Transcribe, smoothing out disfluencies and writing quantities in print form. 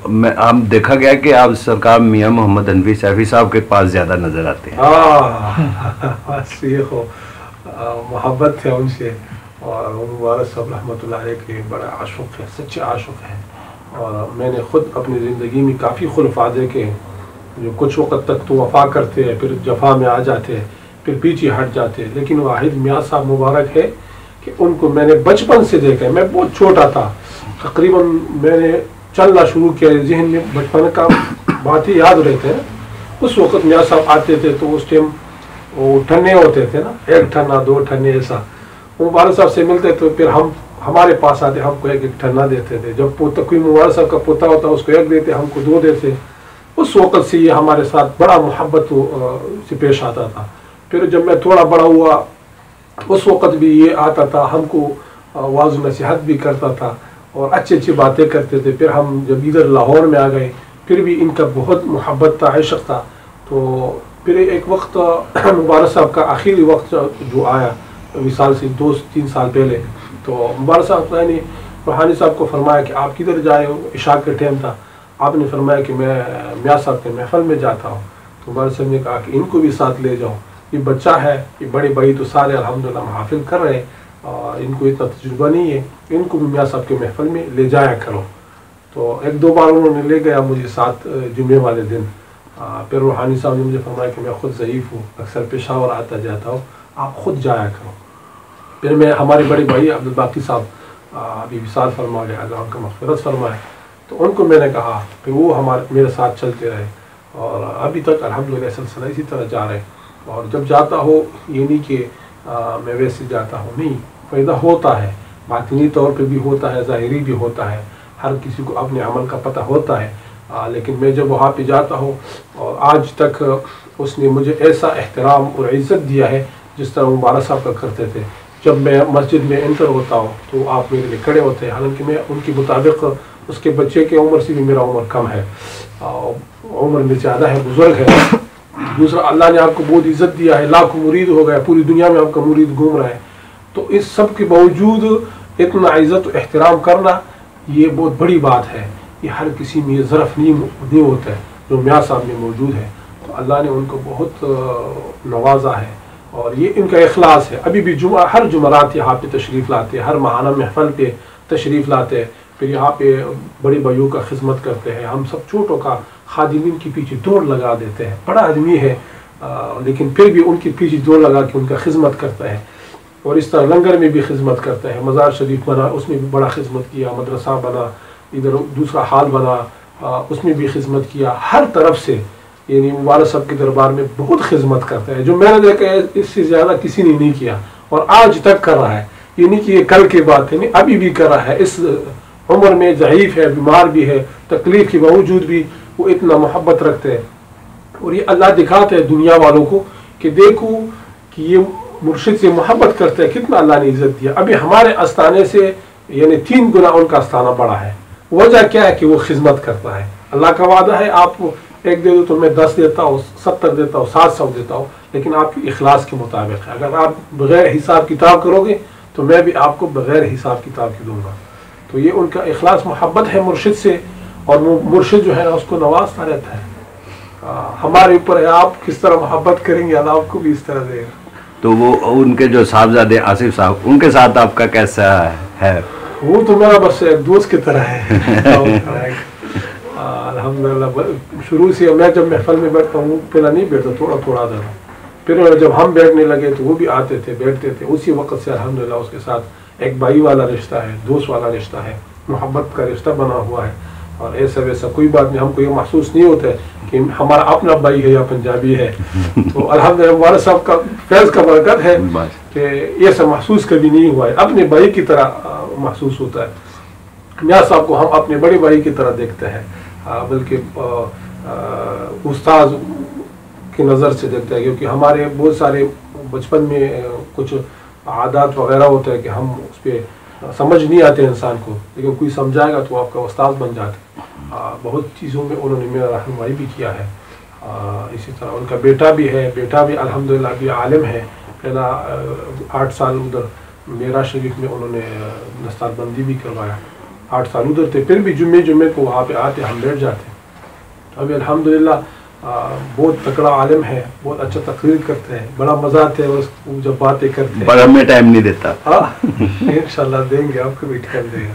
ہم دیکھا گیا کہ آپ سرکار میاں محمد حنفی سیفی صاحب کے پاس زیادہ نظر آتے ہیں. بس یہ ہو محبت ہے ان سے، اور مبارک صاحب رحمۃ اللہ علیہ کے بڑا عاشق ہے، سچے عاشق ہیں. اور میں نے خود اپنی زندگی میں کافی خلفاء دیکھے ہیں جو کچھ وقت تک تو وفا کرتے ہیں، پھر جفا میں آ جاتے ہیں، پھر پیچھے ہٹ جاتے ہیں. لیکن واحد میاں صاحب مبارک ہے کہ ان کو میں نے بچپن سے دیکھا ہے. میں بہت چھوٹا تھا، تقریباً میں نے چلنا شروع کیا، ذہن میں بچپن کا باتیں یاد رہتے ہیں. اس وقت میاں صاحب آتے تھے تو اس ٹائم وہ ٹھنے ہوتے تھے نا، 1 ٹھنا 2 ٹھنے ایسا. مبارک صاحب سے ملتے تو پھر ہمارے پاس آتے، ہم کو 1 ٹھنا دیتے تھے. جب پوتا کوئی مبارک صاحب کا پوتا ہوتا اس کو 1 دیتے، ہم کو 2 دیتے. اس وقت سے یہ ہمارے ساتھ بڑا محبت سے پیش آتا تھا. پھر جب میں تھوڑا بڑا ہوا اس وقت بھی یہ آتا تھا، ہم کو واعظ و نصیحت بھی کرتا تھا اور اچھی اچھی باتیں کرتے تھے. پھر ہم جب ادھر لاہور میں آ گئے پھر بھی ان کا بہت محبت تھا، عشق تھا. تو پھر ایک وقت مبارک صاحب کا آخری وقت جو آیا وصال سے 2-3 سال پہلے، تو مبارک صاحب نے روحانی صاحب کو فرمایا کہ آپ کدھر جائے ہو؟ عشاء کا ٹائم تھا. آپ نے فرمایا کہ میں میاں صاحب کے محفل میں جاتا ہوں. تو مبارک صاحب نے کہا کہ ان کو بھی ساتھ لے جاؤ، یہ بچہ ہے، یہ بڑے بھائی تو سارے الحمدللہ محافل کر رہے ہیں اور ان کو اتنا تجربہ نہیں ہے، ان کو بھی میاں صاحب کے محفل میں لے جایا کرو. تو 1-2 بار انہوں نے لے گیا مجھے ساتھ جمعے والے دن. پھر روحانی صاحب نے مجھے فرمایا کہ میں خود ضعیف ہوں، اکثر پشاور آتا جاتا ہوں، آپ خود جایا کرو. پھر میں ہمارے بڑے بھائی عبدالباقی صاحب ابھی وصال فرما گئے، اللہ ان کا مغفرت فرمائے، تو ان کو میں نے کہا کہ وہ میرے ساتھ چلتے رہے اور ابھی تک الحمدللہ سلسلہ اسی طرح جا رہے. اور جب جاتا ہو یہ نہیں کہ میں ویسے جاتا ہوں، نہیں، فائدہ ہوتا ہے، باطنی طور پہ بھی ہوتا ہے، ظاہری بھی ہوتا ہے. ہر کسی کو اپنے عمل کا پتہ ہوتا ہے. لیکن میں جب وہاں پہ جاتا ہوں اور آج تک اس نے مجھے ایسا احترام اور عزت دیا ہے جس طرح مبارک صاحب کا کرتے تھے. جب میں مسجد میں انٹر ہوتا ہوں تو آپ میرے لیے کھڑے ہوتے ہیں، حالانکہ میں ان کے مطابق اس کے بچے کی عمر سے بھی میرا عمر کم ہے، عمر میں زیادہ ہے، بزرگ ہے. دوسرا اللہ نے آپ کو بہت عزت دیا ہے، لاکھوں مرید ہو گیا، پوری دنیا میں آپ کا مرید گھوم رہا ہے. تو اس سب کے باوجود اتنا عزت و احترام کرنا یہ بہت بڑی بات ہے. یہ ہر کسی میں یہ ظرف نہیں ہوتا ہے جو میاں صاحب میں موجود ہے. تو اللہ نے ان کو بہت نوازا ہے اور یہ ان کا اخلاص ہے. ابھی بھی ہر جمعرات یہاں پہ تشریف لاتے ہیں، ہر ماہانہ محفل پہ تشریف لاتے ہیں، پھر یہاں پہ بڑے بھائیوں کا خدمت کرتے ہیں. ہم سب چھوٹوں کا خادمین کے پیچھے دوڑ لگا دیتے ہیں. بڑا آدمی ہے لیکن پھر بھی ان کے پیچھے دوڑ لگا کے ان کا خدمت کرتا ہے. اور اس طرح لنگر میں بھی خدمت کرتا ہے. مزار شریف بنا، اس میں بھی بڑا خدمت کیا. مدرسہ بنا، ادھر دوسرا ہال بنا، اس میں بھی خدمت کیا. ہر طرف سے یعنی مبارک صاحب کے دربار میں بہت خدمت کرتا ہے. جو میں نے دیکھا ہے اس سے زیادہ کسی نے نہیں کیا اور آج تک کر رہا ہے. یہ نہیں کہ یہ کل کی بات ہے، نہیں، ابھی بھی کر رہا ہے. اس عمر میں ضعیف ہے، بیمار بھی ہے، تکلیف کے باوجود بھی وہ اتنا محبت رکھتے ہیں. اور یہ اللہ دکھاتے ہیں دنیا والوں کو کہ دیکھو کہ یہ مرشد سے محبت کرتے ہیں، کتنا اللہ نے عزت دیا. ابھی ہمارے آستانے سے یعنی 3 گنا ان کا آستانہ بڑا ہے. وجہ کیا ہے کہ وہ خدمت کرتا ہے. اللہ کا وعدہ ہے آپ 1 دے دو تو میں 10 دیتا ہوں، 70 دیتا ہوں، 700 دیتا ہوں، لیکن آپ کی اخلاص کے مطابق ہے. اگر آپ بغیر حساب کتاب کرو گے تو میں بھی آپ کو بغیر حساب کتاب کی دوں گا. تو یہ ان کا اخلاص محبت ہے مرشد سے، اور وہ مرشد جو ہے اس کو نوازتا رہتا ہے. ہمارے اوپر ہے آپ کس طرح محبت کریں گے، اللہ آپ کو بھی اس طرح دے گا. تو وہ ان کے جو صاحبزادے آصف صاحب، ان کے ساتھ آپ کا کیسا ہے؟ وہ تو میرا بس ایک دوست کی طرح ہے. الحمدللہ شروع سے میں جب محفل میں بیٹھتا ہوں پہلا نہیں بیٹھتا، تھوڑا تھوڑا آتا تھا. پھر جب ہم بیٹھنے لگے تو وہ بھی آتے تھے، بیٹھتے تھے. اسی وقت سے الحمدللہ اس کے ساتھ ایک بھائی والا رشتہ ہے، دوست والا رشتہ ہے، محبت کا رشتہ بنا ہوا ہے. اور ایسا ویسا کوئی بات نہیں، ہم کو یہ محسوس نہیں ہوتا ہے کہ ہمارا اپنا بھائی ہے یا پنجابی ہے. تو الحمدللہ ہمارے صاحب کا فیض کا برکت ہے کہ یہ سب محسوس کبھی نہیں ہوا ہے. اپنے بھائی کی طرح محسوس ہوتا ہے. میاں صاحب کو ہم اپنے بڑے بھائی کی طرح دیکھتے ہیں، بلکہ استاذ کی نظر سے دیکھتے ہیں. کیونکہ ہمارے بہت سارے بچپن میں کچھ عادات وغیرہ ہوتے ہیں کہ ہم اس پہ سمجھ نہیں آتے انسان کو، لیکن کوئی سمجھائے گا تو آپ کا استاذ بن جاتے. بہت چیزوں میں انہوں نے میرا رہنمائی بھی کیا ہے. اسی طرح ان کا بیٹا بھی ہے، بیٹا بھی الحمدللہ بھی عالم ہے. پہلا 8 سال ادھر میرا شریف میں انہوں نے نستار بندی بھی کروایا. 8 سال ادھر تھے، پھر بھی جمعے کو وہاں پہ آتے، ہم بیٹھ جاتے. ابھی الحمدللہ بہت تکڑا عالم ہے، بہت اچھا تقریر کرتے ہیں، بڑا مزہ آتا ہے جب باتیں کرتے ہیں، پر ہمیں ٹائم نہیں دیتا. انشاءاللہ دیں گے، آپ کو بھی ٹائم دے گا.